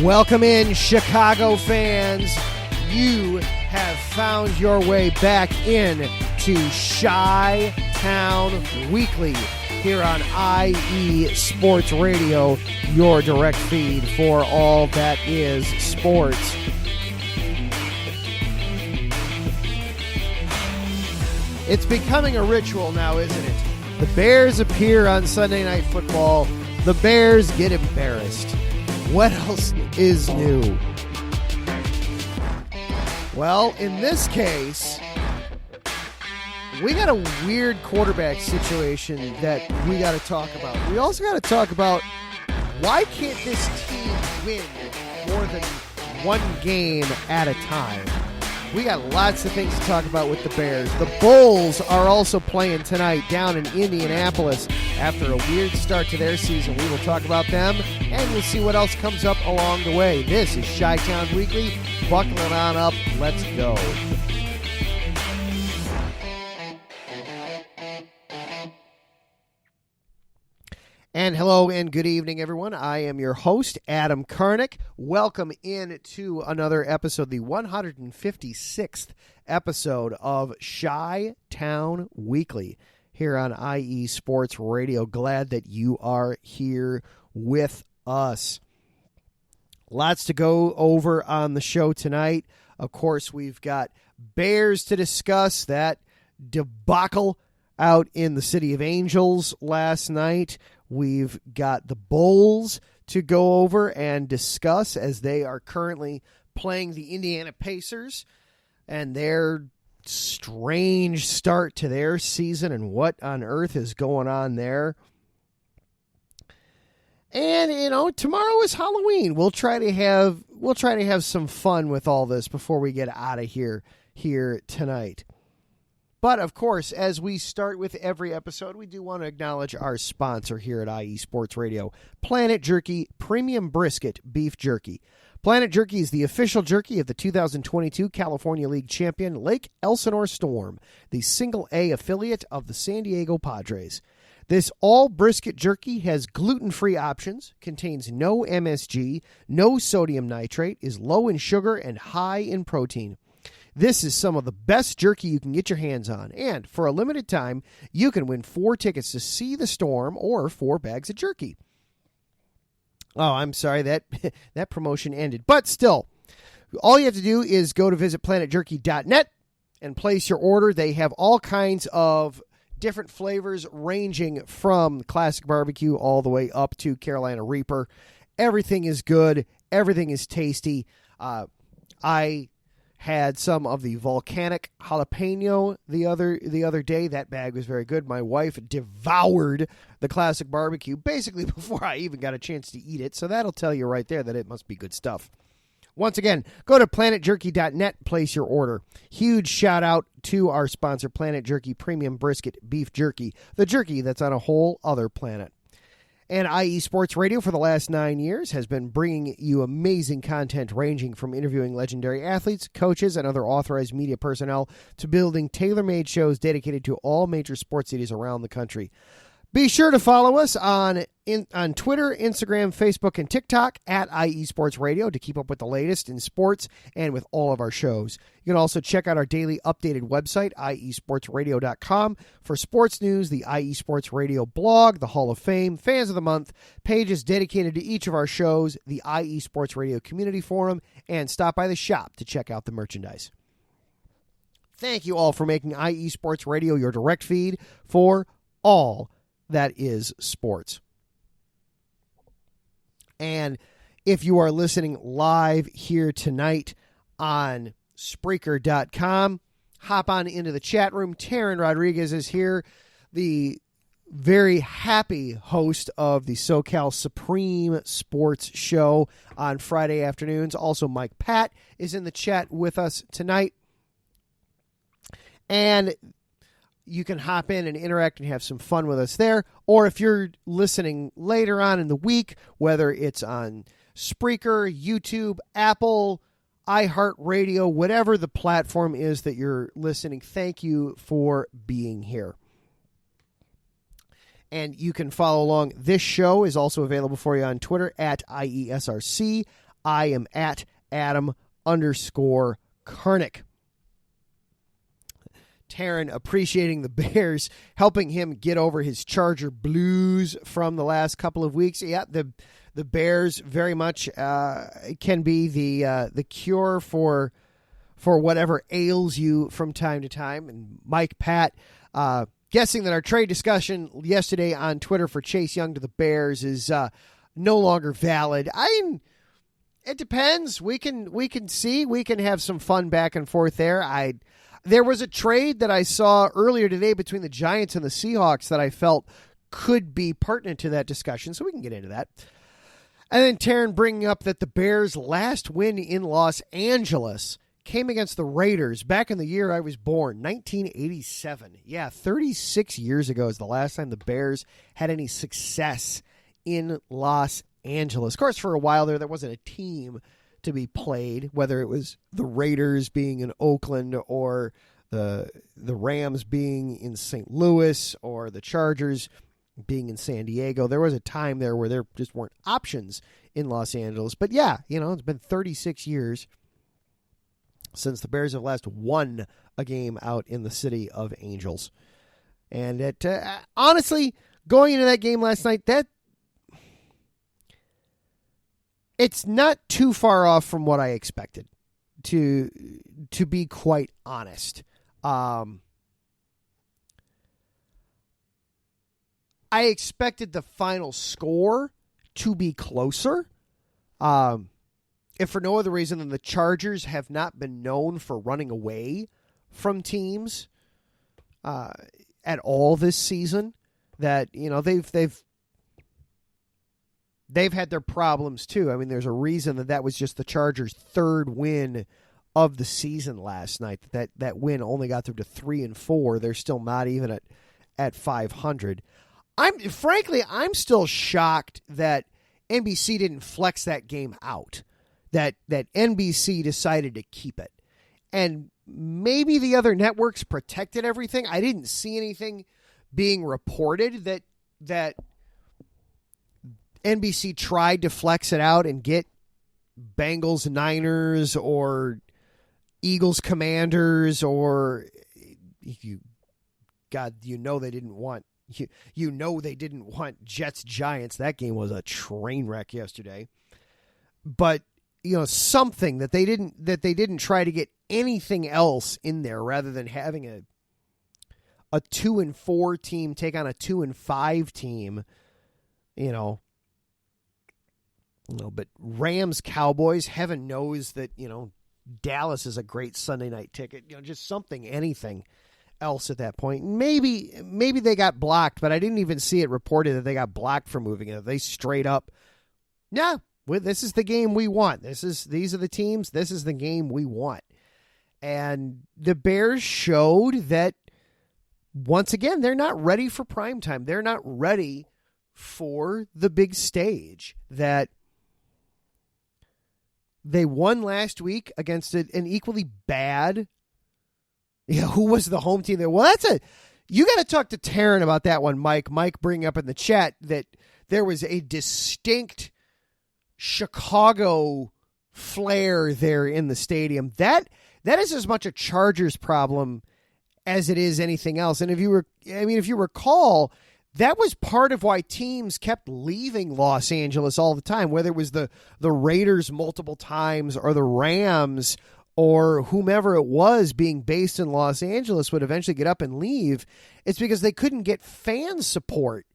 Welcome in, Chicago fans. You have found your way back in to Chi-Town Weekly here on IE Sports Radio, your direct feed for all that is sports. It's becoming a ritual now, isn't it? The Bears appear on Sunday Night Football. The Bears get embarrassed. What else is new? Well, in this case, we got a weird quarterback situation that we got to talk about. We also got to talk about why can't this team win more than one game at a time? We got lots of things to talk about with the Bears. The Bulls are also playing tonight down in Indianapolis after a weird start to their season. We will talk about them, and we'll see what else comes up along the way. This is Chi-Town Weekly. Buckle it on up. Let's go. And hello and good evening, everyone. I am your host, Adam Karnick. Welcome in to another episode, the 156th episode of Chi-Town Weekly here on IE Sports Radio. Glad that you are here with us. Lots to go over on the show tonight. Of course, we've got Bears to discuss, that debacle out in the City of Angels last night. We've got the Bulls to go over and discuss as they are currently playing the Indiana Pacers and their strange start to their season and what on earth is going on there. And, tomorrow is Halloween. We'll try to have some fun with all this before we get out of here tonight. But, of course, as we start with every episode, we do want to acknowledge our sponsor here at IE Sports Radio, Planet Jerky Premium Brisket Beef Jerky. Planet Jerky is the official jerky of the 2022 California League champion Lake Elsinore Storm, the single-A affiliate of the San Diego Padres. This all-brisket jerky has gluten-free options, contains no MSG, no sodium nitrate, is low in sugar, and high in protein. This is some of the best jerky you can get your hands on, and for a limited time, you can win 4 tickets to see the Storm or 4 bags of jerky. Oh, I'm sorry, that promotion ended. But still, all you have to do is go to visit planetjerky.net and place your order. They have all kinds of different flavors ranging from classic barbecue all the way up to Carolina Reaper. Everything is good. Everything is tasty. I had some of the volcanic jalapeno the other day. That bag was very good. My wife devoured the classic barbecue basically before I even got a chance to eat it. So that'll tell you right there that it must be good stuff. Once again, go to planetjerky.net, place your order. Huge shout out to our sponsor, Planet Jerky Premium Brisket Beef Jerky, the jerky that's on a whole other planet. And IE Sports Radio for the last 9 years has been bringing you amazing content ranging from interviewing legendary athletes, coaches, and other authorized media personnel to building tailor-made shows dedicated to all major sports cities around the country. Be sure to follow us on Twitter, Instagram, Facebook, and TikTok at IE Sports Radio to keep up with the latest in sports and with all of our shows. You can also check out our daily updated website, iesportsradio.com, for sports news, the IE Sports Radio blog, the Hall of Fame, Fans of the Month, pages dedicated to each of our shows, the IE Sports Radio Community Forum, and stop by the shop to check out the merchandise. Thank you all for making IE Sports Radio your direct feed for all that is sports. And if you are listening live here tonight on Spreaker.com, hop on into the chat room. Taryn Rodriguez is here, the very happy host of the SoCal Supreme Sports Show on Friday afternoons. Also, Mike Pat is in the chat with us tonight. And you can hop in and interact and have some fun with us there. Or if you're listening later on in the week, whether it's on Spreaker, YouTube, Apple, iHeartRadio, whatever the platform is that you're listening, thank you for being here. And you can follow along. This show is also available for you on Twitter at IESRC, I am at Adam_Karnick. Taryn appreciating the Bears, helping him get over his Charger blues from the last couple of weeks. Yeah, the Bears very much can be the cure for whatever ails you from time to time. And Mike Pat guessing that our trade discussion yesterday on Twitter for Chase Young to the Bears is no longer valid. It depends. We can see. We can have some fun back and forth there. There was a trade that I saw earlier today between the Giants and the Seahawks that I felt could be pertinent to that discussion, so we can get into that. And then Taryn bringing up that the Bears' last win in Los Angeles came against the Raiders back in the year I was born, 1987. Yeah, 36 years ago is the last time the Bears had any success in Los Angeles. Of course, for a while there wasn't a team to be played, whether it was the Raiders being in Oakland or the Rams being in St. Louis or the Chargers being in San Diego. There was a time there where there just weren't options in Los Angeles. But yeah, it's been 36 years since the Bears have last won a game out in the city of Angels. And honestly, going into that game last night, it's not too far off from what I expected, to be quite honest. I expected the final score to be closer. If for no other reason than the Chargers have not been known for running away from teams at all this season. That they've had their problems too. I mean, there's a reason that was just the Chargers' third win of the season last night. That win only got them to 3-4. They're still not even at 500. I'm still shocked that NBC didn't flex that game out. That NBC decided to keep it. And maybe the other networks protected everything. I didn't see anything being reported that NBC tried to flex it out and get Bengals Niners or Eagles Commanders or they didn't want they didn't want Jets Giants. That game was a train wreck yesterday. But something that they didn't try to get anything else in there rather than having a 2-4 team take on a 2-5 team, but Rams Cowboys, heaven knows that, Dallas is a great Sunday night ticket, just something, anything else at that point. Maybe they got blocked, but I didn't even see it reported that they got blocked for moving it. They straight up, this is the game we want. These are the teams. This is the game we want. And the Bears showed that once again, they're not ready for primetime. They're not ready for the big stage. That they won last week against an equally bad. Who was the home team there? Well, you got to talk to Taryn about that one, Mike. Mike bringing up in the chat that there was a distinct Chicago flair there in the stadium. That is as much a Chargers problem as it is anything else. And if you recall, that was part of why teams kept leaving Los Angeles all the time, whether it was the Raiders multiple times or the Rams or whomever it was being based in Los Angeles would eventually get up and leave. It's because they couldn't get fan support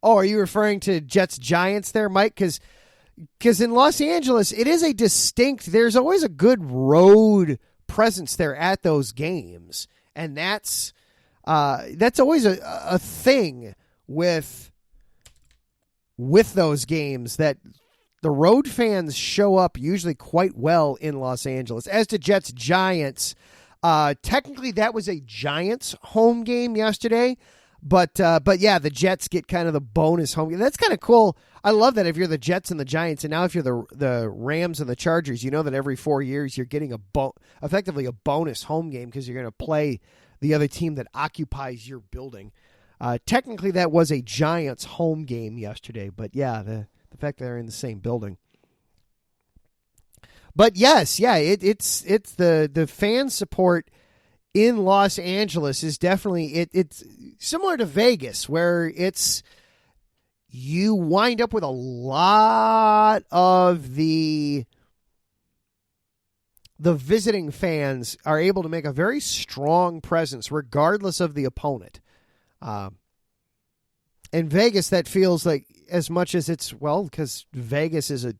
are you referring to Jets Giants there, Mike? Because in Los Angeles, it is there's always a good road presence there at those games. And that's always a thing with those games, that the road fans show up usually quite well in Los Angeles. As to Jets Giants, technically that was a Giants home game yesterday. But yeah, the Jets get kind of the bonus home game. That's kind of cool. I love that if you're the Jets and the Giants, and now if you're the Rams and the Chargers, that every 4 years you're getting effectively a bonus home game because you're going to play the other team that occupies your building. Technically, that was a Giants home game yesterday, but yeah, the fact that they're in the same building But yes, yeah, it's the fan support in Los Angeles is definitely it's similar to Vegas, where it's you wind up with a lot of the visiting fans are able to make a very strong presence regardless of the opponent. In Vegas, that feels like, as much as it's, well, because Vegas is a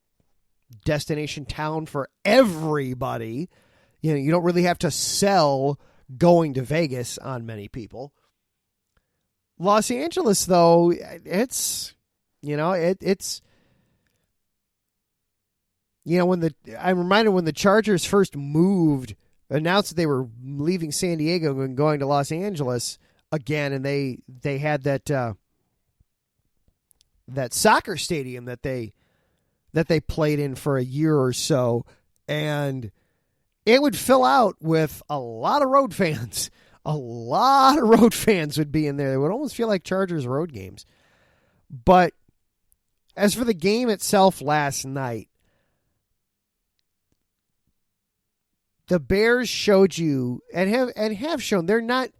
destination town for everybody, you don't really have to sell going to Vegas on many people. Los Angeles, though, it's, I'm reminded when the Chargers first announced that they were leaving San Diego and going to Los Angeles again, and they had that soccer stadium that they played in for a year or so, and it would fill out with a lot of road fans. A lot of road fans would be in there. It would almost feel like Chargers road games. But as for the game itself last night, the Bears showed you and have shown they're not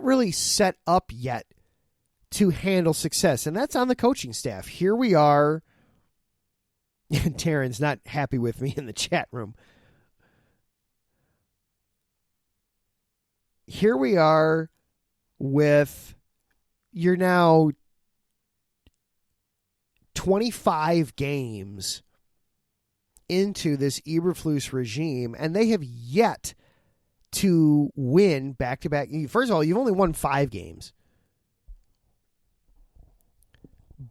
really set up yet to handle success, and that's on the coaching staff. Here we are. And Taryn's not happy with me in the chat room. Here we are with, you're now 25 games into this Eberflus regime, and they have yet to win back-to-back. First of all, you've only won 5 games.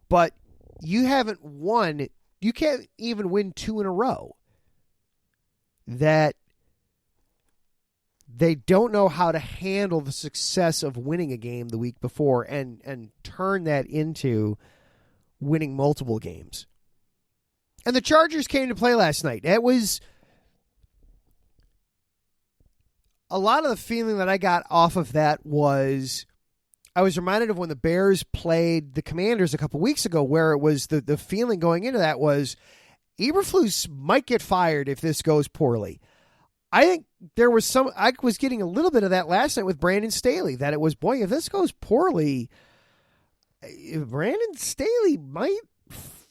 But you haven't won, you can't even win 2 in a row. That they don't know how to handle the success of winning a game the week before and turn that into winning multiple games. And the Chargers came to play last night. It was a lot of the feeling that I got off of that was, I was reminded of when the Bears played the Commanders a couple weeks ago, where it was the feeling going into that was Eberflus might get fired if this goes poorly. I think I was getting a little bit of that last night with Brandon Staley, that it was, boy, if this goes poorly, Brandon Staley might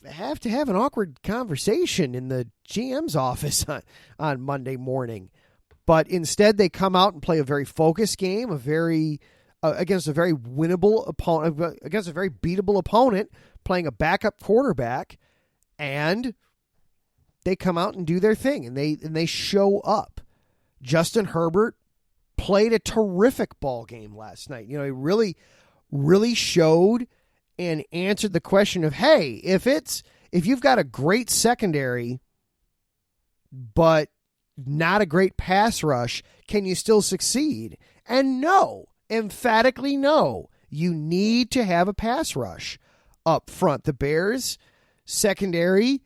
have to have an awkward conversation in the GM's office on Monday morning. But instead, they come out and play a very focused game, against a very winnable opponent, against a very beatable opponent, playing a backup quarterback, and they come out and do their thing, and they show up. Justin Herbert played a terrific ball game last night. He really, really showed and answered the question of, hey, if you've got a great secondary, but not a great pass rush, can you still succeed? And no, emphatically no. You need to have a pass rush up front. The Bears secondary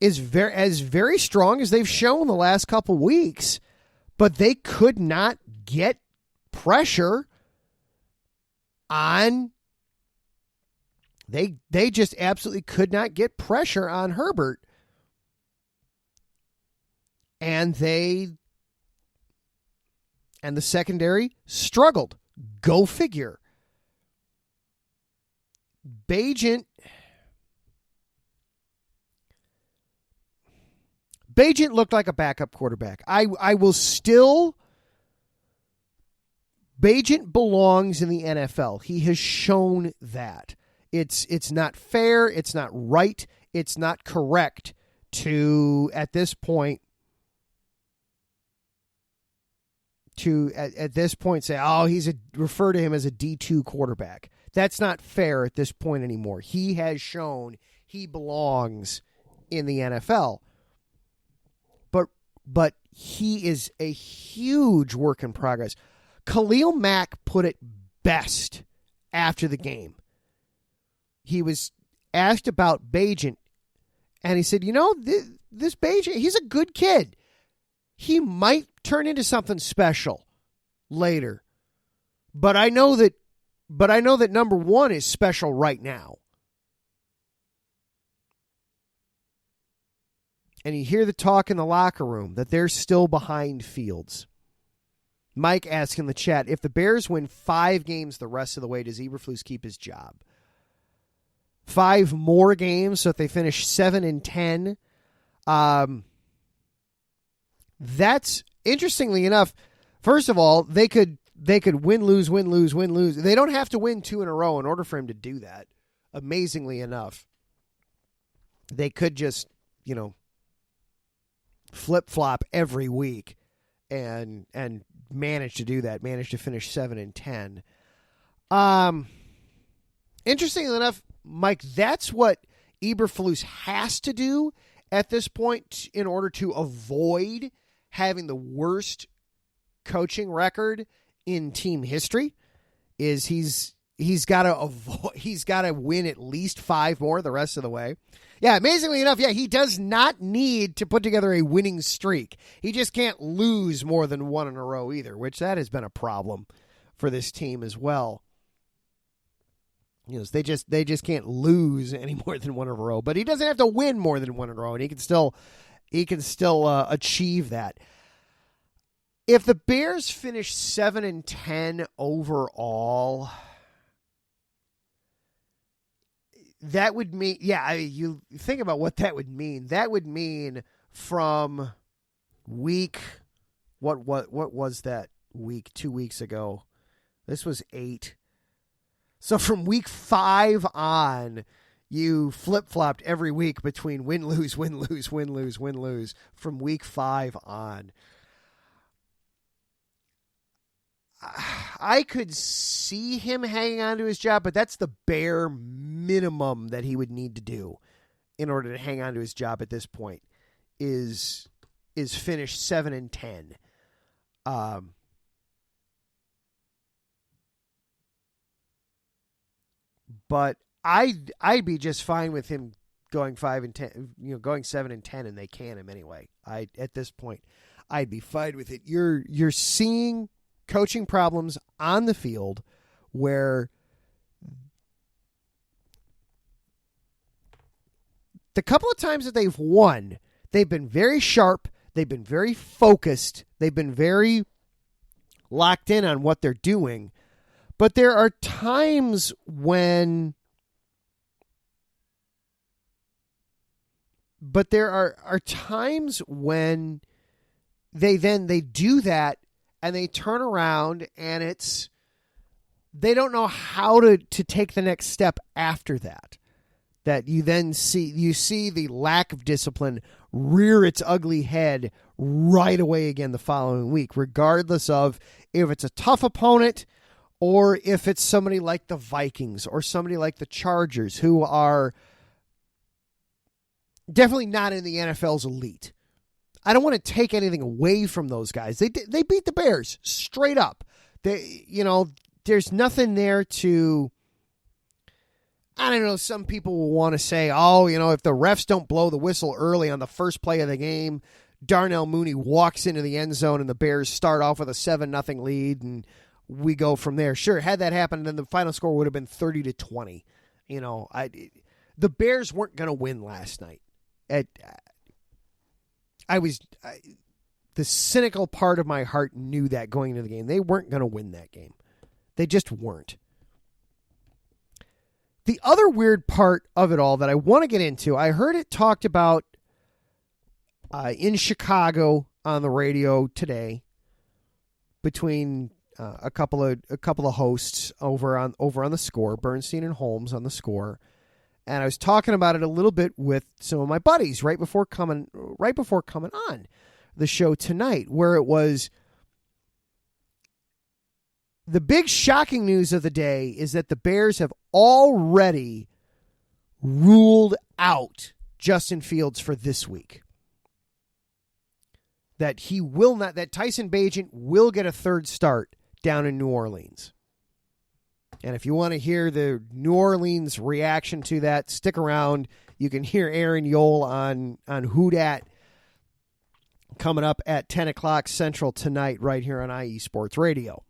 is very strong as they've shown the last couple weeks, but they could not get pressure on. They just absolutely could not get pressure on Herbert, and the secondary struggled. Go figure. Bagent looked like a backup quarterback. I will still. Bagent belongs in the NFL. He has shown that. It's not fair. It's not right. It's not correct to, at this point, say, oh, refer to him as a D2 quarterback. That's not fair at this point anymore. He has shown he belongs in the NFL. But he is a huge work in progress. Khalil Mack put it best after the game. He was asked about Bagent, and he said, this Bagent, he's a good kid. He might turn into something special later. But I know that number one is special right now. And you hear the talk in the locker room that they're still behind Fields. Mike asks in the chat, if the Bears win 5 games the rest of the way, does Eberflus keep his job? 5 more games, so if they finish 7-10, that's, interestingly enough, first of all, they could win, lose, win, lose, win, lose. They don't have to win 2 in a row in order for him to do that. Amazingly enough, they could just, flip-flop every week and manage to do that, manage to finish 7-10. Interestingly enough, Mike, that's what Eberflus has to do at this point in order to avoid having the worst coaching record in team history. Is he's got to win at least 5 more the rest of the way. Yeah, amazingly enough, he does not need to put together a winning streak. He just can't lose more than 1 in a row either, which that has been a problem for this team as well. They just can't lose any more than 1 in a row, but he doesn't have to win more than 1 in a row, and he can still achieve that. If the Bears finish 7-10 overall, that would mean, you think about what that would mean. That would mean from week, what was that week 2 weeks ago? This was 8. So from week 5 on, you flip-flopped every week between win, lose, win, lose, win, lose, win, lose from week 5 on. I could see him hanging on to his job, but that's the bare minimum that he would need to do in order to hang on to his job at this point is finish 7-10. But I'd be just fine with him going 5-10, going 7-10, and they can him anyway. At this point, I'd be fine with it. You're seeing coaching problems on the field where the couple of times that they've won, they've been very sharp, they've been very focused, they've been very locked in on what they're doing. But there are times when they do that and they turn around and they don't know how to take the next step after that. That you then see the lack of discipline rear its ugly head right away again the following week, regardless of if it's a tough opponent or if it's somebody like the Vikings or somebody like the Chargers, who are definitely not in the NFL's elite. I don't want to take anything away from those guys. They beat the Bears straight up. There's nothing there to, I don't know, some people will want to say, if the refs don't blow the whistle early on the first play of the game, Darnell Mooney walks into the end zone and the Bears start off with a 7-0 lead and we go from there. Sure, had that happened, then the final score would have been 30-20. The Bears weren't going to win last night. The cynical part of my heart knew that going into the game. They weren't going to win that game. They just weren't. The other weird part of it all that I want to get into, I heard it talked about in Chicago on the radio today between a couple of hosts over on the Score, Bernstein and Holmes on the Score. And I was talking about it a little bit with some of my buddies right before coming on the show tonight, where it was the big shocking news of the day is that the Bears have already ruled out Justin Fields for this week. That Tyson Bagent will get a third start down in New Orleans. And if you want to hear the New Orleans reaction to that, stick around. You can hear Aaron Yole on Who Dat coming up at 10 o'clock Central tonight right here on IE Sports Radio.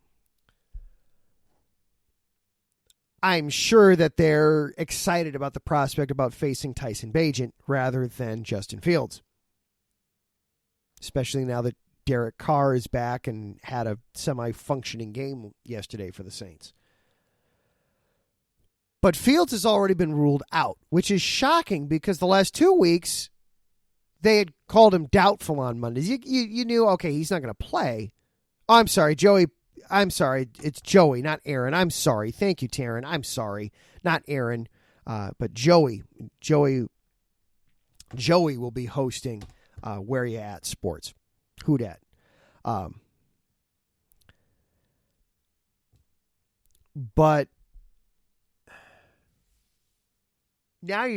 I'm sure that they're excited about the prospect about facing Tyson Bagent rather than Justin Fields. especially now that Derek Carr is back and had a semi-functioning game yesterday for the Saints. But Fields has already been ruled out, which is shocking because the last 2 weeks they had called him doubtful on Mondays. You knew, okay, he's not going to play. Oh, I'm sorry, Joey. I'm sorry. It's Joey, not Aaron. I'm sorry. Thank you, Taryn. I'm sorry. Not Aaron, but Joey. Joey will be hosting Where You At Sports. Who dat? But now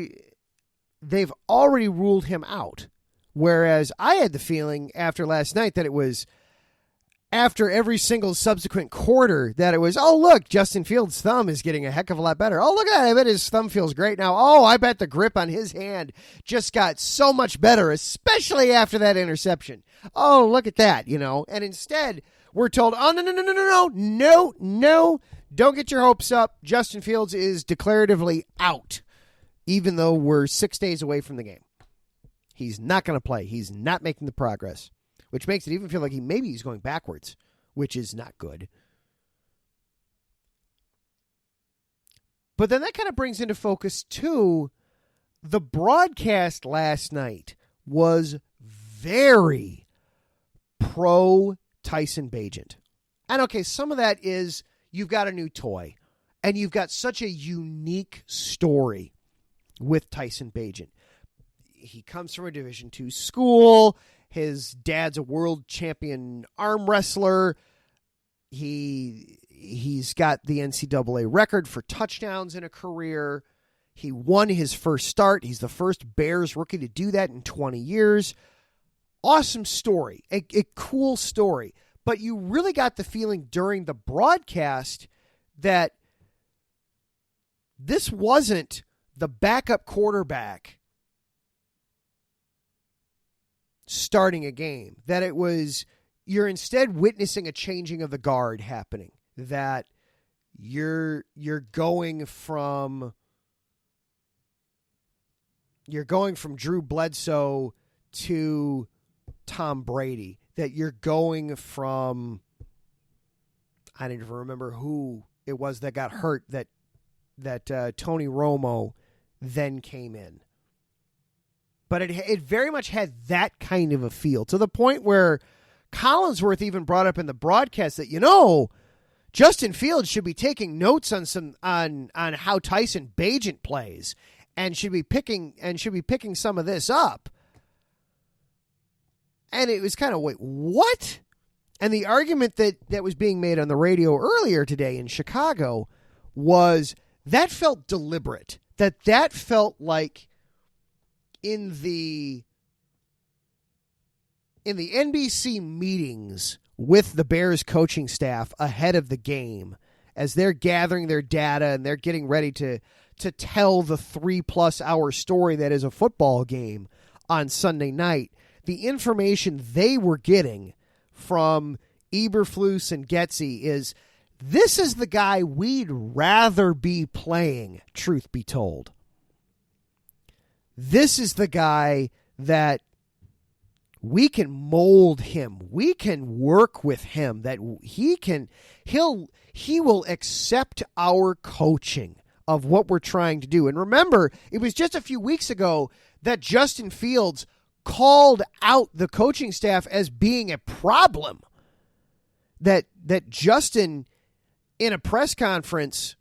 they've already ruled him out. Whereas I had the feeling after last night that it was after every single subsequent quarter that it was, oh, look, Justin Fields' thumb is getting a heck of a lot better. Oh, look at that. I bet his thumb feels great now. Oh, I bet the grip on his hand just got so much better, especially after that interception. Oh, look at that, And instead, we're told, oh, no. Don't get your hopes up. Justin Fields is declaratively out, even though we're 6 days away from the game. He's not going to play. He's not making the progress, which makes it even feel like maybe he's going backwards, which is not good. But then that kind of brings into focus, too, the broadcast last night was very pro Tyson Bagent. And okay, some of that is you've got a new toy, and you've got such a unique story with Tyson Bagent. He comes from a Division II school. His dad's a world champion arm wrestler. He's got the NCAA record for touchdowns in a career. He won his first start. He's the first Bears rookie to do that in 20 years. Awesome story. A cool story. But you really got the feeling during the broadcast that this wasn't the backup quarterback starting a game, that it was you're instead witnessing a changing of the guard happening, that you're going from Drew Bledsoe to Tom Brady, that you're going from, I don't even remember who it was that got hurt, that Tony Romo then came in. But it very much had that kind of a feel, to the point where Collinsworth even brought up in the broadcast that, Justin Fields should be taking notes on how Tyson Bagent plays and should be picking some of this up. And it was kind of, wait, what? And the argument that was being made on the radio earlier today in Chicago was that felt deliberate. That felt like in the NBC meetings with the Bears coaching staff ahead of the game, as they're gathering their data and they're getting ready to tell the 3+ hour story that is a football game on Sunday night, the information they were getting from Eberflus and Getsy is, this is the guy we'd rather be playing, truth be told. This is the guy that we can mold him. We can work with him, that he will accept our coaching of what we're trying to do. And remember, it was just a few weeks ago that Justin Fields called out the coaching staff as being a problem. That Justin, in a press conference,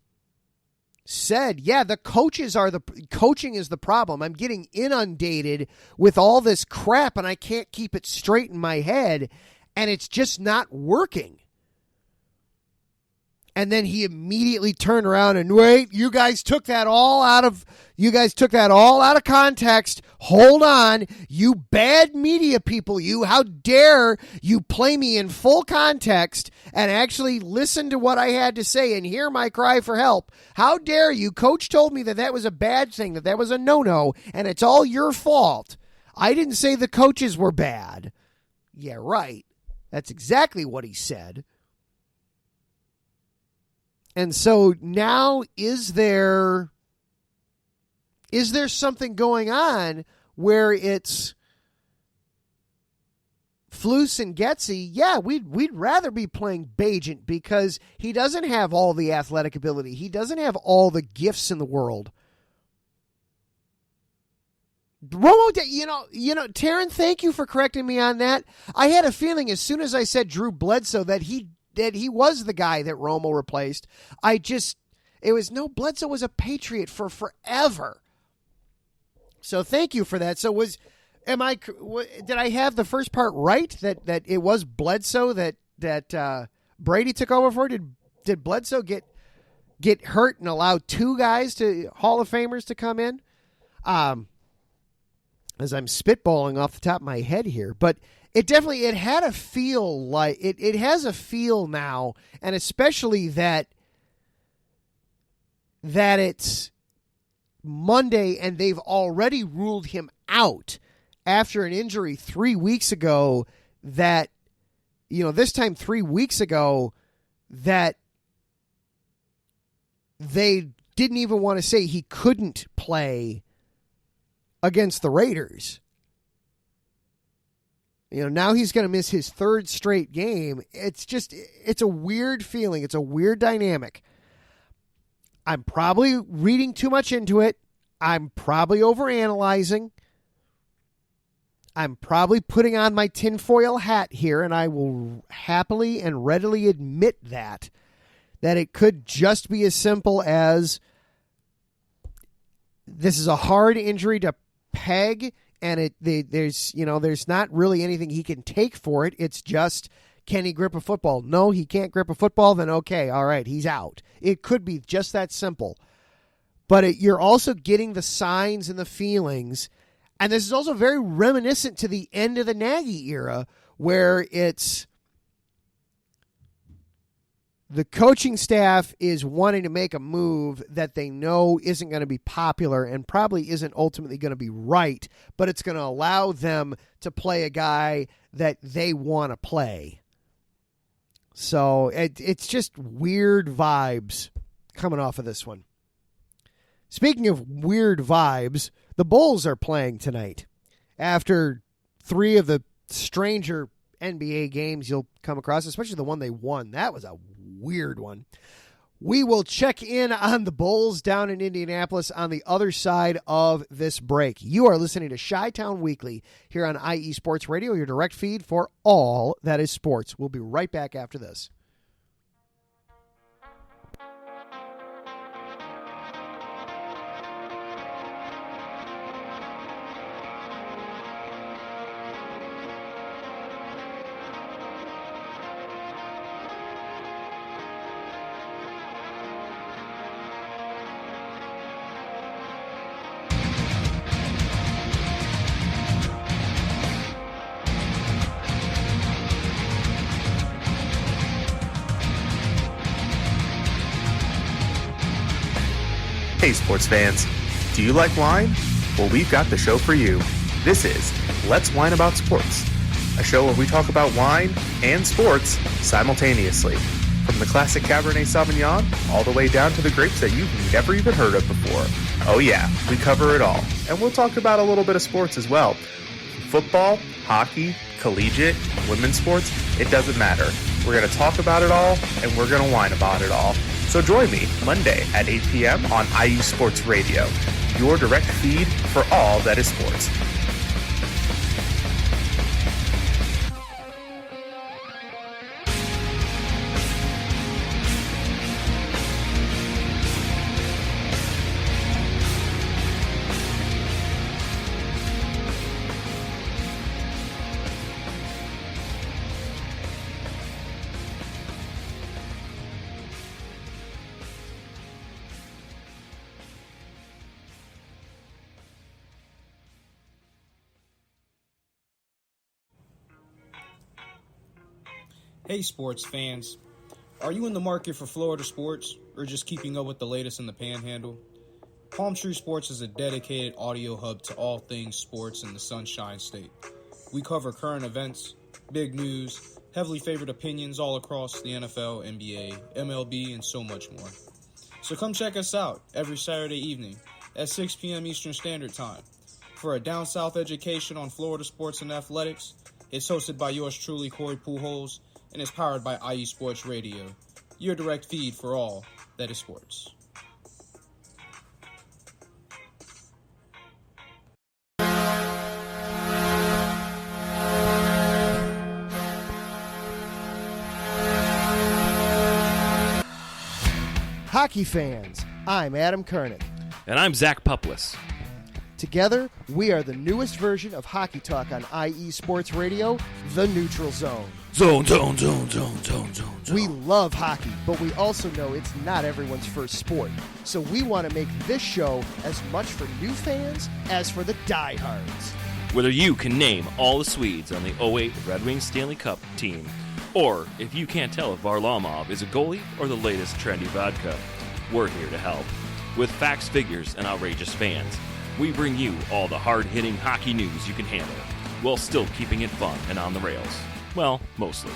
said, yeah, the coaching is the problem. I'm getting inundated with all this crap and I can't keep it straight in my head and it's just not working. And then he immediately turned around and, wait, you guys took that all out of context. Hold on, you bad media people, how dare you play me in full context and actually listen to what I had to say and hear my cry for help. How dare you? Coach told me that was a bad thing, that was a no-no, and it's all your fault. I didn't say the coaches were bad. Yeah, right. That's exactly what he said. And so now, is there something going on where it's Flus and Getsy, yeah, we'd rather be playing Bagent because he doesn't have all the athletic ability. He doesn't have all the gifts in the world. Romo, Taryn, thank you for correcting me on that. I had a feeling as soon as I said Drew Bledsoe that he was the guy that Romo replaced. Bledsoe was a Patriot for forever. So thank you for that. So did I have the first part right that it was Bledsoe that Brady took over for? Did Bledsoe get hurt and allow two guys Hall of Famers to come in? As I'm spitballing off the top of my head here, but it had a feel like it has a feel now, and especially that it's Monday and they've already ruled him out after an injury 3 weeks ago that, this time 3 weeks ago that they didn't even want to say he couldn't play against the Raiders. Now he's going to miss his third straight game. It's a weird feeling. It's a weird dynamic. I'm probably reading too much into it. I'm probably overanalyzing. I'm probably putting on my tinfoil hat here, and I will happily and readily admit that it could just be as simple as this is a hard injury to peg, and there's not really anything he can take for it. It's just, can he grip a football? No, he can't grip a football. Then okay, all right, he's out. It could be just that simple. But you're also getting the signs and the feelings, and this is also very reminiscent to the end of the Nagy era, where it's the coaching staff is wanting to make a move that they know isn't going to be popular and probably isn't ultimately going to be right, but it's going to allow them to play a guy that they want to play. So it's just weird vibes coming off of this one. Speaking of weird vibes, the Bulls are playing tonight. After 3 of the stranger NBA games you'll come across, especially the one they won. That was a weird one. We will check in on the Bulls down in Indianapolis on the other side of this break. You are listening to Chi-Town Weekly here on IE Sports Radio, your direct feed for all that is sports. We'll be right back after this. Hey sports fans, do you like wine? Well, we've got the show for you. This is Let's Wine About Sports, a show where we talk about wine and sports simultaneously. From the classic Cabernet Sauvignon all the way down to the grapes that you've never even heard of before. Oh yeah, we cover it all. And we'll talk about a little bit of sports as well. Football, hockey, collegiate, women's sports, it doesn't matter. We're going to talk about it all, and we're going to whine about it all. So join me Monday at 8 p.m. on IU Sports Radio, your direct feed for all that is sports. Hey sports fans, are you in the market for Florida sports or just keeping up with the latest in the Panhandle? Palm Tree Sports is a dedicated audio hub to all things sports in the Sunshine State. We cover current events, big news, heavily favored opinions all across the NFL, NBA, MLB, and so much more. So come check us out every Saturday evening at 6 p.m. Eastern Standard Time for a down south education on Florida sports and athletics It's hosted by yours truly, Corey Pujols, and is powered by IE Sports Radio, your direct feed for all that is sports. Hockey fans, I'm Adam Kernick. And I'm Zach Puplis. Together, we are the newest version of Hockey Talk on IE Sports Radio, The Neutral Zone. Zone. We love hockey, but we also know it's not everyone's first sport. So we want to make this show as much for new fans as for the diehards. Whether you can name all the Swedes on the 08 Red Wings Stanley Cup team, or if you can't tell if Varlamov is a goalie or the latest trendy vodka, we're here to help. With facts, figures, and outrageous fans, we bring you all the hard-hitting hockey news you can handle, while still keeping it fun and on the rails. Well, mostly.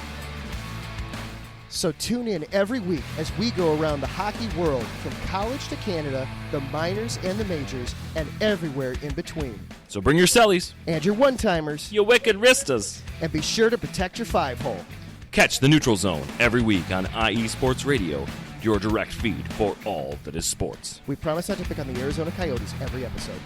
So tune in every week as we go around the hockey world, from college to Canada, the minors and the majors, and everywhere in between. So bring your cellies, And your one-timers, you wicked wristas. and be sure to protect your five-hole. Catch the Neutral Zone every week on IE Sports Radio, your direct feed for all that is sports. We promise not to pick on the Arizona Coyotes every episode.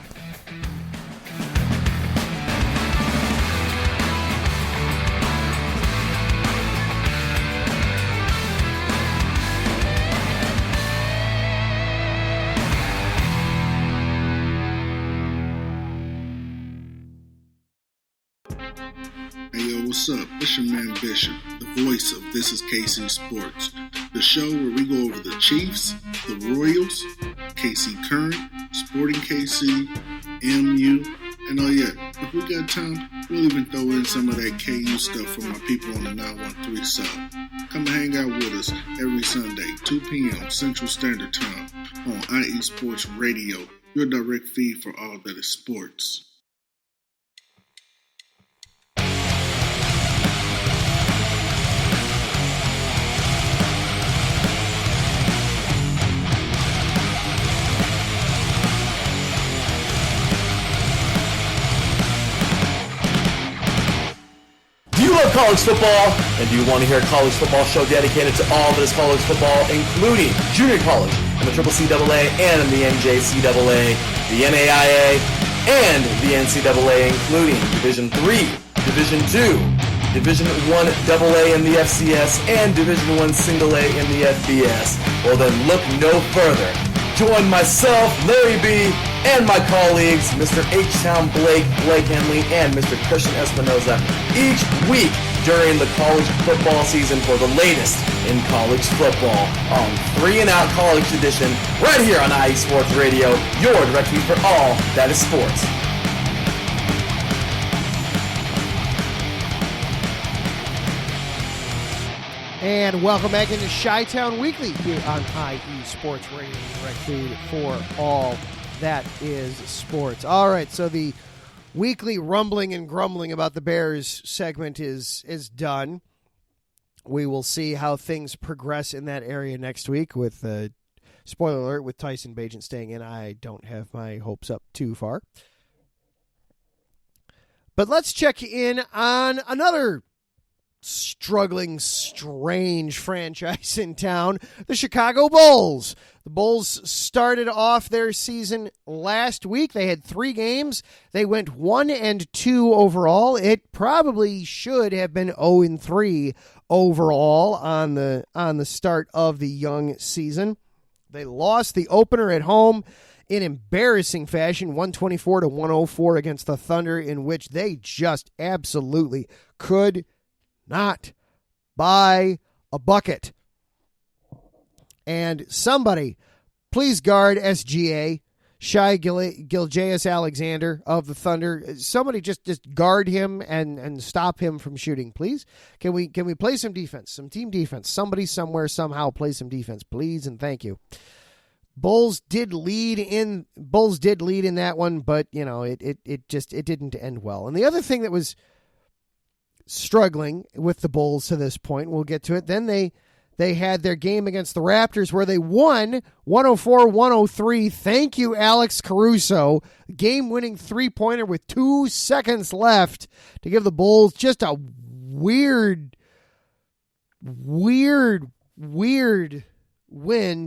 Hey yo, what's up? It's your man Bishop, the voice of This Is KC Sports, the show where we go over the Chiefs, the Royals, KC Current, Sporting KC, MU, and oh yeah, if we got time, we'll even throw in some of that KU stuff from our people on the 913 South. Come and hang out with us every Sunday, 2 p.m. Central Standard Time on IE Sports Radio, your direct feed for all that is sports. Do you love college football? And do you want to hear a college football show dedicated to all that is college football, including junior college and the CCCAA and the NJCAA, the NAIA, and the NCAA, including Division III, Division II, Division I AA in the FCS, and Division I Single A in the FBS? Well then look no further. Join myself, Larry B., and my colleagues, Mr. H-Town Blake Henley, and Mr. Christian Espinoza, each week during the college football season for the latest in college football on 3 and Out College Edition, right here on IE Sports Radio, your direct feed for all that is sports. And welcome back into Chi-Town Weekly here on IE Sports Radio, direct feed for all that is sports. All right, so the weekly rumbling and grumbling about the Bears segment is done. We will see how things progress in that area next week with, spoiler alert, with Tyson Bagent staying in. I don't have my hopes up too far. But let's check in on another struggling, strange franchise in town, the Chicago Bulls. The Bulls started off their season last week. They had 3 games. They went 1-2 overall. It probably should have been 0-3 overall on the start of the young season. They lost the opener at home in embarrassing fashion, 124-104 against the Thunder, in which they just absolutely could not buy a bucket. And somebody, please guard SGA, Shai Gilgeous-Alexander of the Thunder. Somebody just guard him and stop him from shooting, please. Can we play some defense, some team defense? Somebody somewhere somehow play some defense, please, and thank you. Bulls did lead in that one, but you know it didn't end well. And the other thing that was struggling with the Bulls to this point, we'll get to it. Then they They had their game against the Raptors where they won 104-103. Thank you, Alex Caruso. Game-winning three-pointer with 2 seconds left to give the Bulls just a weird win.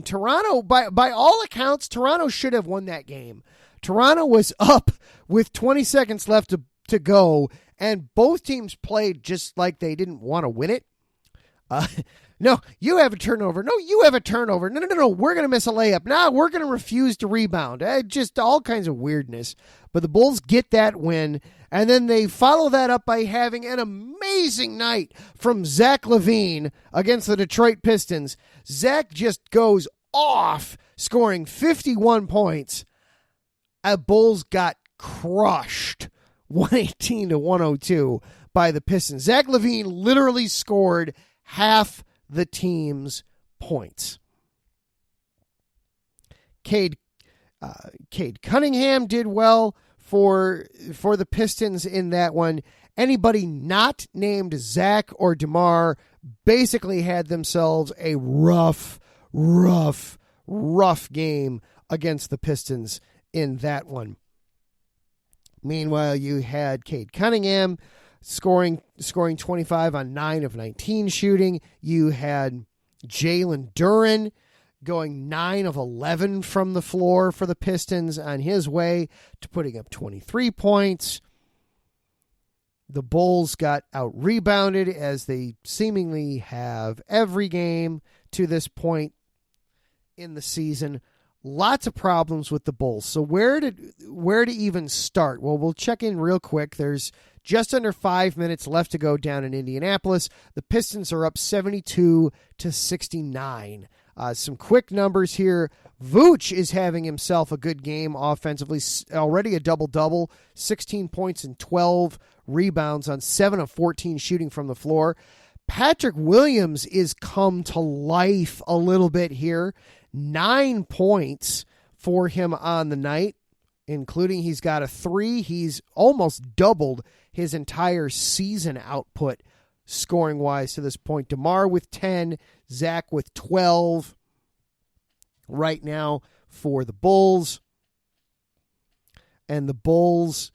Toronto, by all accounts, Toronto should have won that game. Toronto was up with 20 seconds left to go, and both teams played just like they didn't want to win it. No, you have a turnover. No, you have a turnover. No, we're going to miss a layup. No, we're going to refuse to rebound. Just all kinds of weirdness. But the Bulls get that win, and then they follow that up by having an amazing night from Zach LaVine against the Detroit Pistons. Zach just goes off, scoring 51 points. Bulls got crushed 118-102 by the Pistons. Zach LaVine literally scored half the team's points. Cade Cunningham did well for the Pistons in that one. Anybody not named Zach or DeMar basically had themselves a rough game against the Pistons in that one. Meanwhile, you had Cade Cunningham scoring 25 on 9 of 19 shooting. You had Jalen Duren going 9 of 11 from the floor for the Pistons on his way to putting up 23 points. The Bulls got out-rebounded, as they seemingly have every game to this point in the season. Lots of problems with the Bulls. So where to even start? Well, we'll check in real quick. There's just under 5 minutes left to go down in Indianapolis. The Pistons are up 72-69. Some quick numbers here. Vooch is having himself a good game offensively, already a double-double, 16 points and 12 rebounds on 7 of 14 shooting from the floor. Patrick Williams is come to life a little bit here. 9 points for him on the night, including he's got a 3. He's almost doubled his entire season output scoring-wise to this point. DeMar with 10, Zach with 12 right now for the Bulls. And the Bulls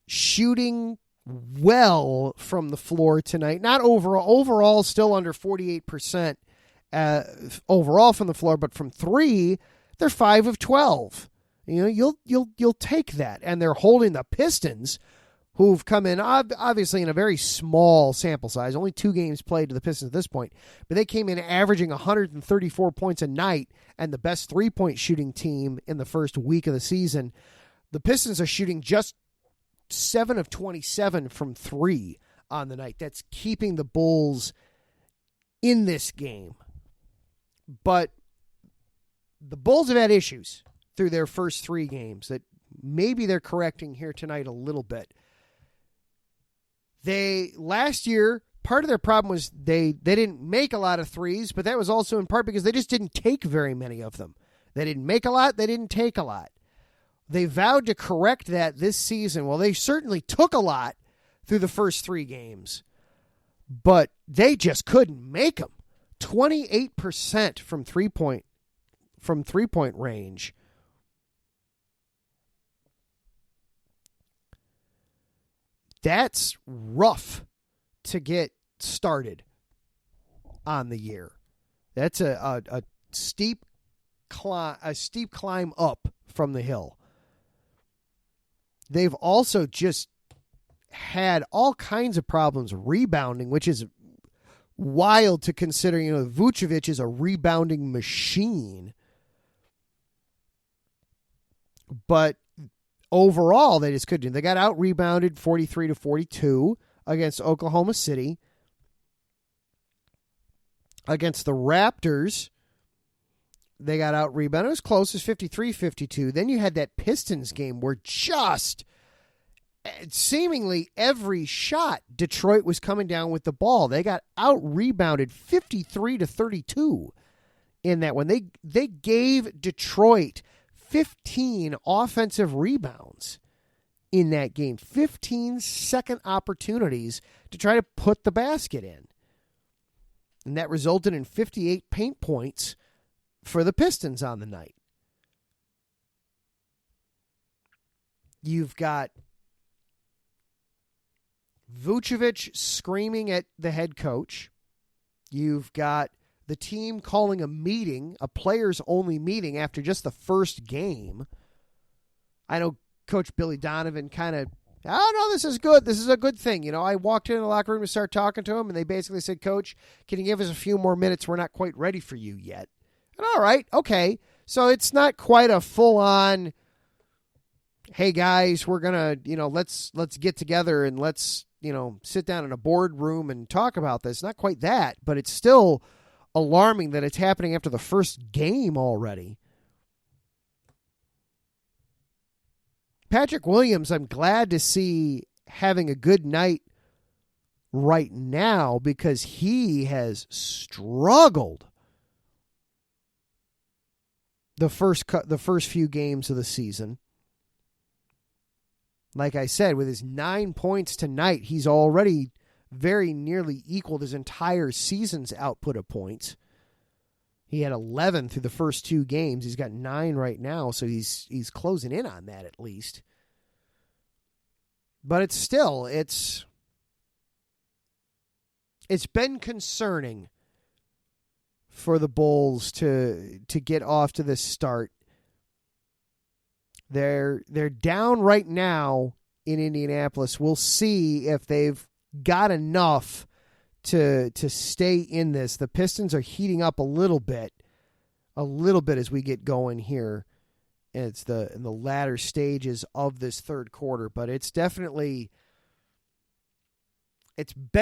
shooting well from the floor tonight. Not overall still under 48% overall from the floor, but from 3, they're 5 of 12. You know, you'll take that. And they're holding the Pistons, who've come in obviously in a very small sample size, only 2 games played to the Pistons at this point, but they came in averaging 134 points a night and the best 3-point shooting team in the first week of the season. The Pistons are shooting just 7 of 27 from 3 on the night. That's keeping the Bulls in this game. But the Bulls have had issues through their first 3 games that maybe they're correcting here tonight a little bit. Last year, part of their problem was they didn't make a lot of threes, but that was also in part because they just didn't take very many of them. They didn't make a lot, they didn't take a lot. They vowed to correct that this season. Well, they certainly took a lot through the first 3 games, but they just couldn't make them. 28% from three-point range. That's rough to get started on the year. That's a steep climb up from the hill. They've also just had all kinds of problems rebounding, which is wild to consider. You know, Vucevic is a rebounding machine. But overall, they just couldn't. They got out-rebounded 43-42 against Oklahoma City. Against the Raptors, they got out-rebounded. It was close as 53-52. Then you had that Pistons game where just seemingly every shot Detroit was coming down with the ball. They got out-rebounded 53-32 in that one. They gave Detroit 15 offensive rebounds in that game. 15 second opportunities to try to put the basket in. And that resulted in 58 paint points for the Pistons on the night. You've got Vucevic screaming at the head coach. You've got the team calling a meeting, a players-only meeting after just the first game. I know Coach Billy Donovan kind of, oh, no, this is good. This is a good thing. You know, I walked in the locker room to start talking to him, and they basically said, Coach, can you give us a few more minutes? We're not quite ready for you yet. And all right, okay. So it's not quite a full-on, hey, guys, we're going to, let's get together and let's, sit down in a boardroom and talk about this. Not quite that, but it's still alarming that it's happening after the first game already. Patrick Williams, I'm glad to see having a good night right now because he has struggled the first few games of the season. Like I said, with his 9 points tonight, he's already very nearly equaled his entire season's output of points. He had 11 through the first 2 games. He's got 9 right now, so he's closing in on that at least. But it's been concerning for the Bulls to get off to this start. They're down right now in Indianapolis. We'll see if they've got enough to stay in this. The Pistons are heating up a little bit as we get going here. It's in the latter stages of this third quarter, but it's been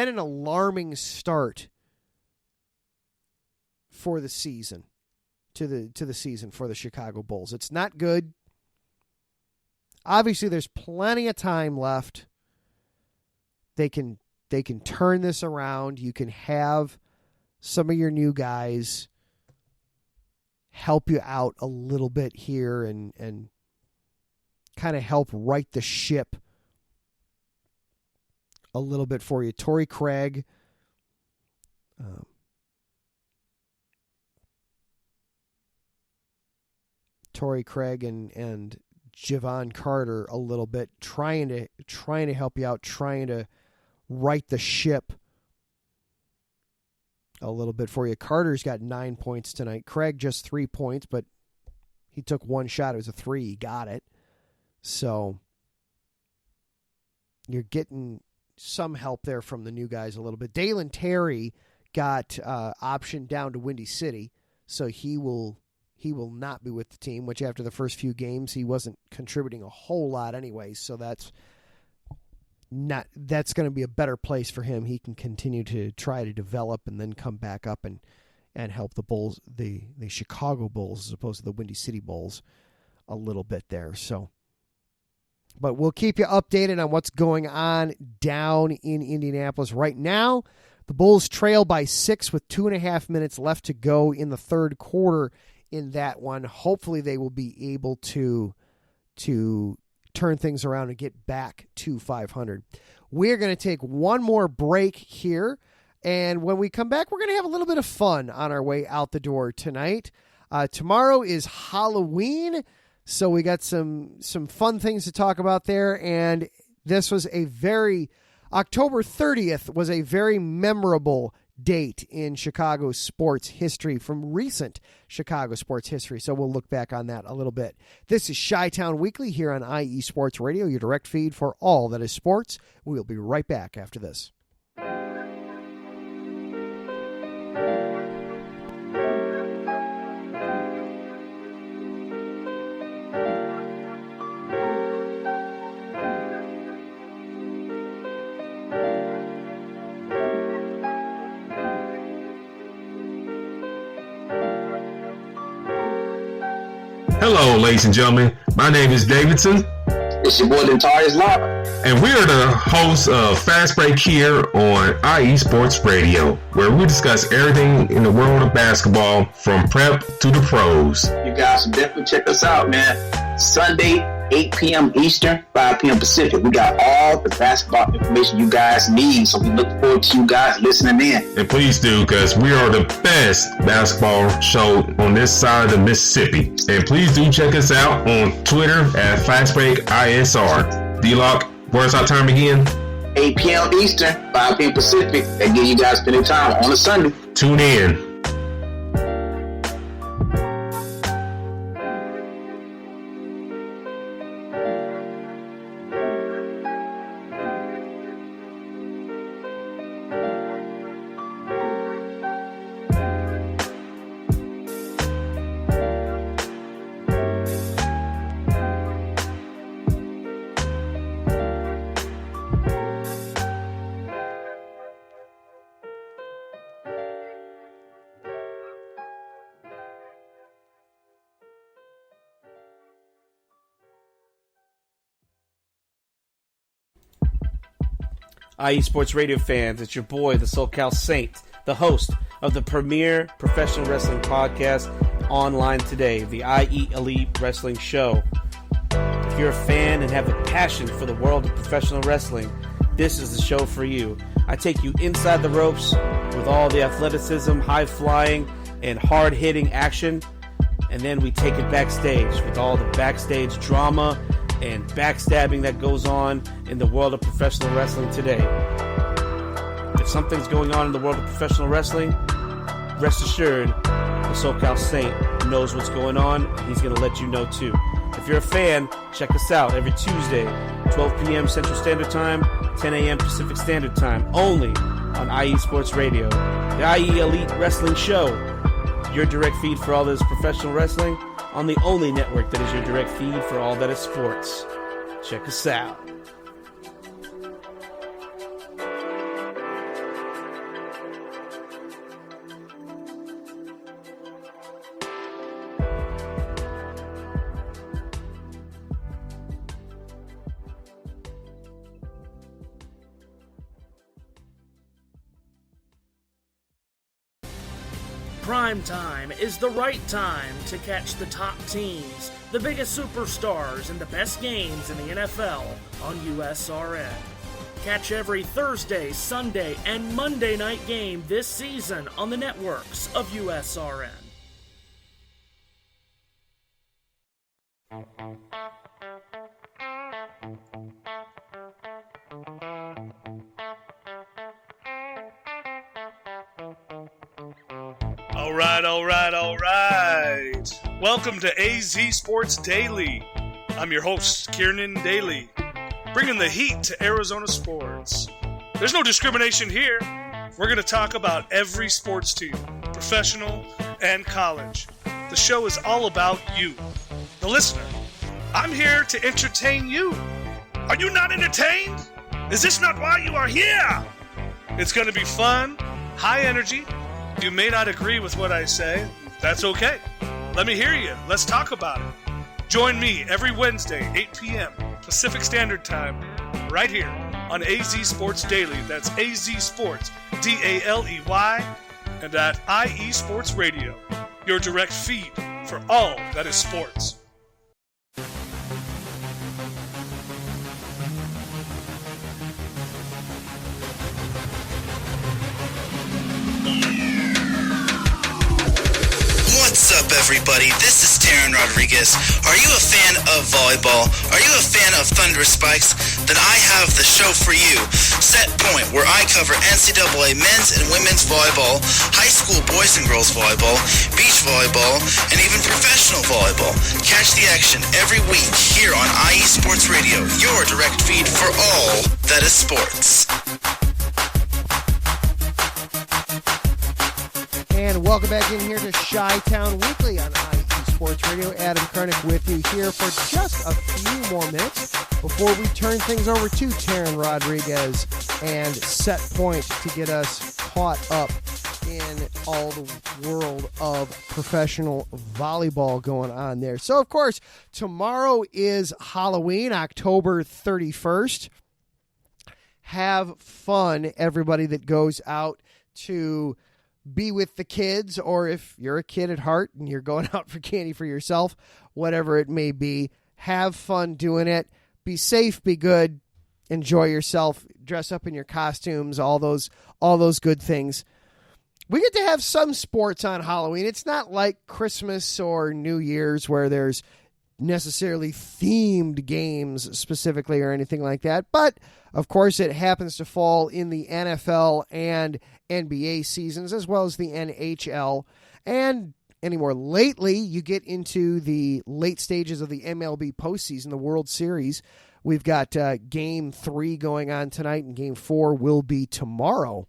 an alarming start for the season, to the season for the Chicago Bulls. It's not good. Obviously, there's plenty of time left. They can turn this around. You can have some of your new guys help you out a little bit here and kind of help right the ship a little bit for you. Torrey Craig, and Javon Carter a little bit, trying to help you out, trying to right the ship a little bit for you. Carter's got 9 points tonight. Craig just 3 points, but he took one shot. It was a 3. He got it. So you're getting some help there from the new guys a little bit. Dalen Terry got optioned down to Windy City, so he will not be with the team, which after the first few games, he wasn't contributing a whole lot anyway. So that's going to be a better place for him. He can continue to try to develop and then come back up and help the Bulls, the Chicago Bulls, as opposed to the Windy City Bulls, a little bit there. So, but we'll keep you updated on what's going on down in Indianapolis right now. The Bulls trail by 6 with 2.5 minutes left to go in the third quarter. In that one, hopefully they will be able to turn things around and get back to 500. We're going to take one more break here, and when we come back, we're going to have a little bit of fun on our way out the door tonight. Tomorrow is Halloween, so we got some fun things to talk about there, and this was October 30th was a very memorable date in Chicago sports history, from recent Chicago sports history. So we'll look back on that a little bit. This is Chi-Town Weekly here on IE Sports Radio, your direct feed for all that is sports. We'll be right back after this. Hello, ladies and gentlemen. My name is Davidson. It's your boy, Dentarius Locke. And we are the hosts of Fast Break here on IE Sports Radio, where we discuss everything in the world of basketball from prep to the pros. You guys should definitely check us out, man. Sunday, 8 p.m. Eastern, 5 p.m. Pacific. We got all the basketball information you guys need, so we look forward to you guys listening in. And please do, because we are the best basketball show on this side of the Mississippi. And please do check us out on Twitter at FastBreakISR. D-Lock, where's our time again? 8 p.m. Eastern, 5 p.m. Pacific. That gives you guys spending time on a Sunday. Tune in. IE Sports Radio fans, it's your boy, the SoCal Saint, the host of the premier professional wrestling podcast online today, the IE Elite Wrestling Show. If you're a fan and have a passion for the world of professional wrestling, this is the show for you. I take you inside the ropes with all the athleticism, high-flying, and hard-hitting action, and then we take it backstage with all the backstage drama and backstabbing that goes on in the world of professional wrestling today. If something's going on in the world of professional wrestling, rest assured, the SoCal Saint knows what's going on, and he's going to let you know too. If you're a fan, check us out every Tuesday, 12 p.m. Central Standard Time, 10 a.m. Pacific Standard Time, only on IE Sports Radio. The IE Elite Wrestling Show, your direct feed for all this professional wrestling, on the only network that is your direct feed for all that is sports. Check us out. Prime time is the right time to catch the top teams, the biggest superstars, and the best games in the NFL on USRN. Catch every Thursday, Sunday, and Monday night game this season on the networks of USRN. All right. Welcome to AZ Sports Daily. I'm your host, Kieran Daly, bringing the heat to Arizona sports. There's no discrimination here. We're going to talk about every sports team, professional and college. The show is all about you, the listener. I'm here to entertain you. Are you not entertained? Is this not why you are here? It's going to be fun, high energy. You may not agree with what I say. That's okay. Let me hear you. Let's talk about it. Join me every Wednesday, 8 p.m. Pacific Standard Time, right here on AZ Sports Daily. That's AZ Sports, Daily, and at IE Sports Radio, your direct feed for all that is sports. What's up, everybody? This is Taryn Rodriguez. Are you a fan of volleyball? Are you a fan of Thunderous Spikes? Then I have the show for you. Set Point, where I cover NCAA men's and women's volleyball, high school boys and girls volleyball, beach volleyball, and even professional volleyball. Catch the action every week here on IE Sports Radio, your direct feed for all that is sports. And welcome back in here to Chi-Town Weekly on IE Sports Radio. Adam Karnick with you here for just a few more minutes before we turn things over to Taryn Rodriguez and Set Point to get us caught up in all the world of professional volleyball going on there. So, of course, tomorrow is Halloween, October 31st. Have fun, everybody that goes out to be with the kids, or if you're a kid at heart and you're going out for candy for yourself, whatever it may be, Have fun doing it. Be safe, be good, enjoy yourself, dress up in your costumes, all those good things. We get to have some sports on Halloween. It's not like Christmas or New Year's where there's necessarily themed games specifically or anything like that. But, of course, it happens to fall in the NFL and NBA seasons as well as the NHL. And anymore lately, you get into the late stages of the MLB postseason, the World Series. We've got Game 3 going on tonight, and Game 4 will be tomorrow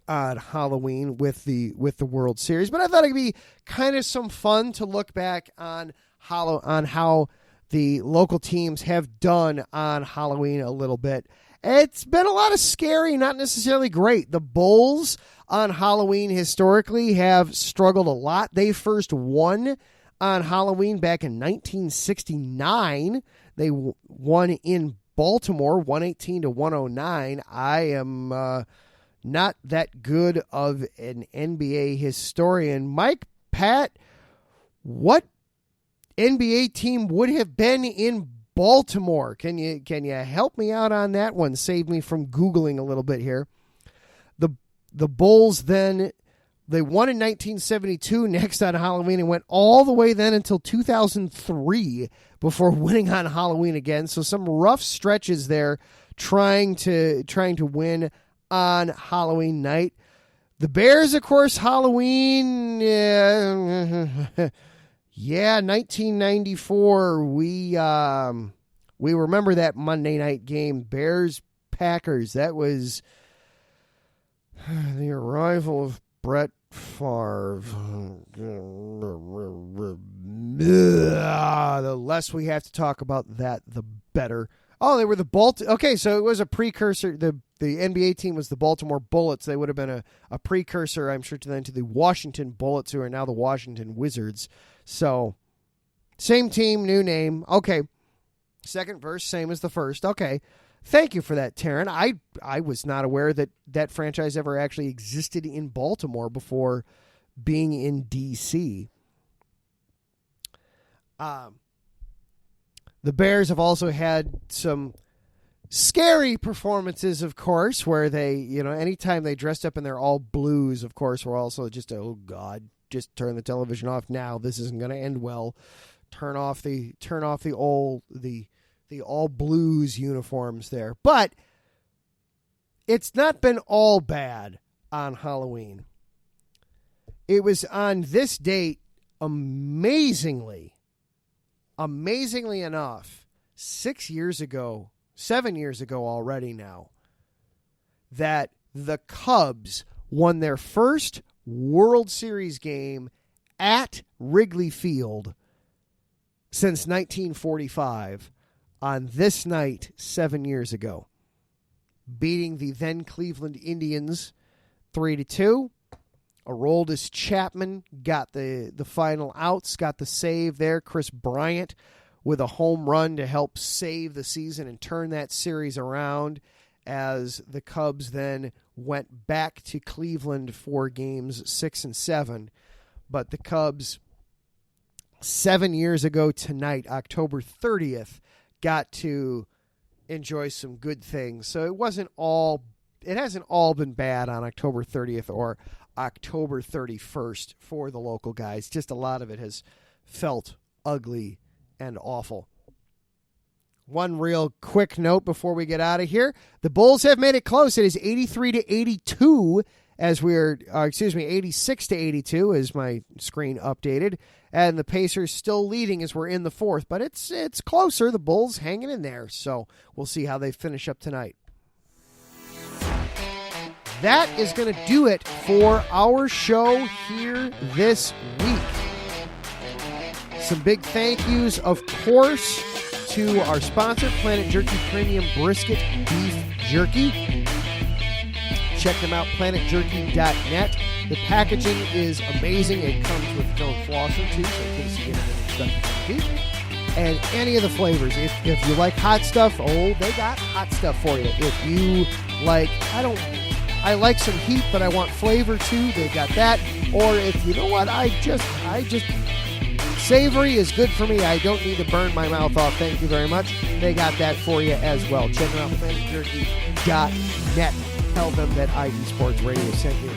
on Halloween with the World Series. But I thought it'd be kind of some fun to look back on how the local teams have done on Halloween a little bit. It's been a lot of scary, not necessarily great. The Bulls on Halloween historically have struggled a lot. They first won on Halloween back in 1969. They won in Baltimore, 118-109. I am not that good of an NBA historian. Mike, Pat, what NBA team would have been in Baltimore? Can you help me out on that one? Save me from Googling a little bit here. The Bulls then, they won in 1972 next on Halloween and went all the way then until 2003 before winning on Halloween again. So some rough stretches there trying to win on Halloween night. The Bears, of course, Halloween, 1994. We remember that Monday night game, Bears-Packers. That was the arrival of Brett Favre. The less we have to talk about that, the better. Oh, they were the Okay, so it was a precursor. The NBA team was the Baltimore Bullets. They would have been a precursor, I'm sure, to the Washington Bullets, who are now the Washington Wizards. So, same team, new name. Okay. Second verse, same as the first. Okay. Thank you for that, Taryn. I was not aware that franchise ever actually existed in Baltimore before being in D.C. The Bears have also had some scary performances, of course, where they, anytime they dressed up in their all blues, of course, were also just, oh God, just turn the television off now. This isn't going to end well. Turn off the all blues uniforms there. But it's not been all bad on Halloween. It was on this date, amazingly enough, 7 years ago already now, that the Cubs won their first World Series game at Wrigley Field since 1945 on this night 7 years ago, beating the then Cleveland Indians 3-2. Aroldis Chapman got the final outs, got the save there. Chris Bryant with a home run to help save the season and turn that series around as the Cubs then went back to Cleveland for games 6 and 7. But the Cubs, 7 years ago tonight, October 30th, got to enjoy some good things. So it hasn't all been bad on October 30th or October 31st for the local guys. Just a lot of it has felt ugly and awful. One real quick note before we get out of here. The Bulls have made it close. It is 83-82 as 86-82 as my screen updated. And the Pacers still leading as we're in the fourth. But it's closer. The Bulls hanging in there. So we'll see how they finish up tonight. That is going to do it for our show here this week. Some big thank yous, of course, to our sponsor, Planet Jerky Premium Brisket Beef Jerky. Check them out, planetjerky.net. The packaging is amazing. It comes with its own flosser, too, so in case you get anything stuck in your teeth. And any of the flavors. If you like hot stuff, they got hot stuff for you. If you like, I like some heat, but I want flavor too, they got that. Or if you know what, I just Savory is good for me. I don't need to burn my mouth off. Thank you very much. They got that for you as well. Check them out, planetjerky.net. Tell them that ID Sports Radio sent you.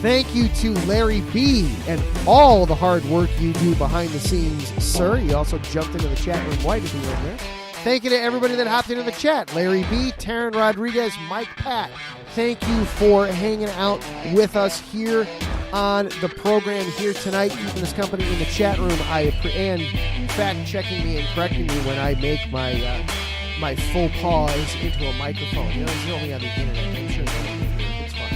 Thank you to Larry B. and all the hard work you do behind the scenes, sir. You also jumped into the chat room. Why did you in there? Thank you to everybody that hopped into the chat. Larry B., Taryn Rodriguez, Mike Pat. Thank you for hanging out with us here on the program here tonight, keeping us company in the chat room. And fact-checking me and correcting me when I make my my faux pause into a microphone. You know, it's only on the internet. I'm sure it's fun.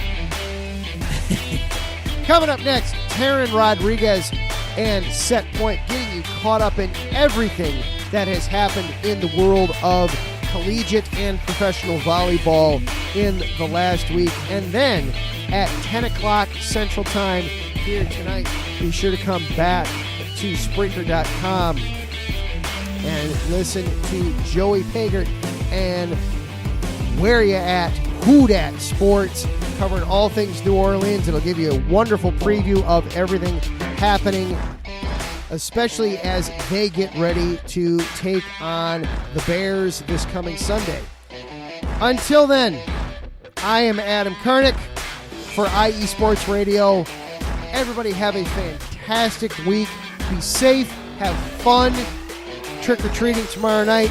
Coming up next, Taryn Rodriguez and Set Point, getting you caught up in everything that has happened in the world of collegiate and professional volleyball in the last week. And then at 10 o'clock Central Time here tonight, be sure to come back to Spreaker.com and listen to Joey Pagert and Where Ya At, Who Dat Sports, covering all things New Orleans. It'll give you a wonderful preview of everything happening, especially as they get ready to take on the Bears this coming Sunday. Until then, I am Adam Karnick for IE Sports Radio. Everybody have a fantastic week. Be safe. Have fun. Trick-or-treating tomorrow night.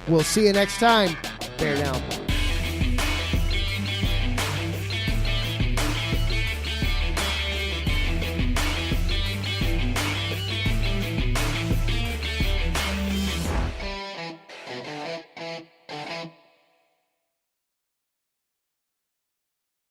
We'll see you next time. Bear down.